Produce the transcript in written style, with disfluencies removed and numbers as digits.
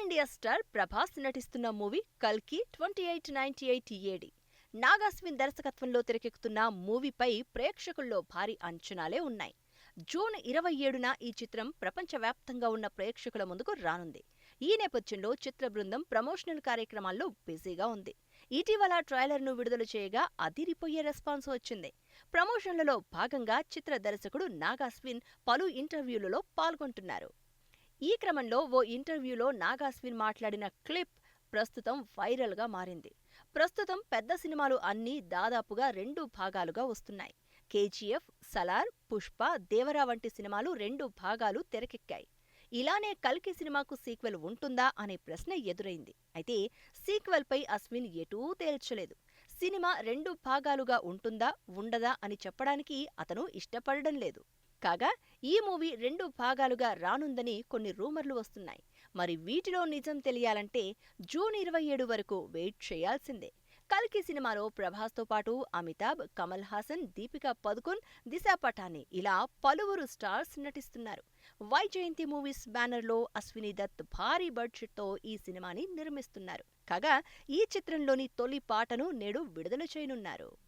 India star Prabhas నటిస్తున్న movie కల్కి 2898 AD. Nag Ashwin దర్శకత్వంలో తెరకెక్కుతున్న మూవీపై ప్రేక్షకుల్లో భారీ అంచనాలే ఉన్నాయి. జూన్ 27న ఈ చిత్రం ప్రపంచవ్యాప్తంగా ఉన్న ప్రేక్షకుల ముందుకు రానుంది. ఈ నేపథ్యంలో చిత్ర బృందం ప్రమోషనల్ కార్యక్రమాల్లో బిజీగా ఉంది. ఇటీవల ట్రైలర్ను విడుదల చేయగా అదిరిపోయే రెస్పాన్స్ వచ్చింది. ప్రమోషన్లలో భాగంగా చిత్ర దర్శకుడు నాగాస్విన్ పలు ఇంటర్వ్యూలలో పాల్గొంటున్నారు. ఈ క్రమంలో ఓ ఇంటర్వ్యూలో నాగాస్విన్ మాట్లాడిన క్లిప్ ప్రస్తుతం వైరల్గా మారింది. ప్రస్తుతం పెద్ద సినిమాలు అన్నీ దాదాపుగా 2 భాగాలుగా వస్తున్నాయి. కేజీఎఫ్, సలార్, పుష్ప, దేవరా వంటి సినిమాలు 2 భాగాలు తెరకెక్కాయి. ఇలానే కల్కి సినిమాకు సీక్వెల్ ఉంటుందా అనే ప్రశ్న ఎదురైంది. అయితే సీక్వెల్పై అశ్విన్ ఎటూ తేల్చలేదు. సినిమా 2 భాగాలుగా ఉంటుందా, ఉండదా అని చెప్పడానికి అతను ఇష్టపడడం లేదు. కాగా ఈ మూవీ 2 భాగాలుగా రానుందని కొన్ని రూమర్లు వస్తున్నాయి. మరి వీటిలో నిజం తెలియాలంటే జూన్ 27 వరకు వెయిట్ చేయాల్సిందే. కల్కి సినిమాలో ప్రభాస్తో పాటు అమితాబ్, కమల్ హాసన్, దీపికా పదుకొన్, దిశా పటాని ఇలా పలువురు స్టార్స్ నటిస్తున్నారు. వైజయంతి మూవీస్ బ్యానర్లో అశ్విని దత్ భారీ బడ్జెట్తో ఈ సినిమాని నిర్మిస్తున్నారు. కాగా ఈ చిత్రంలోని తొలి పాటను నేడు విడుదల చేయనున్నారు.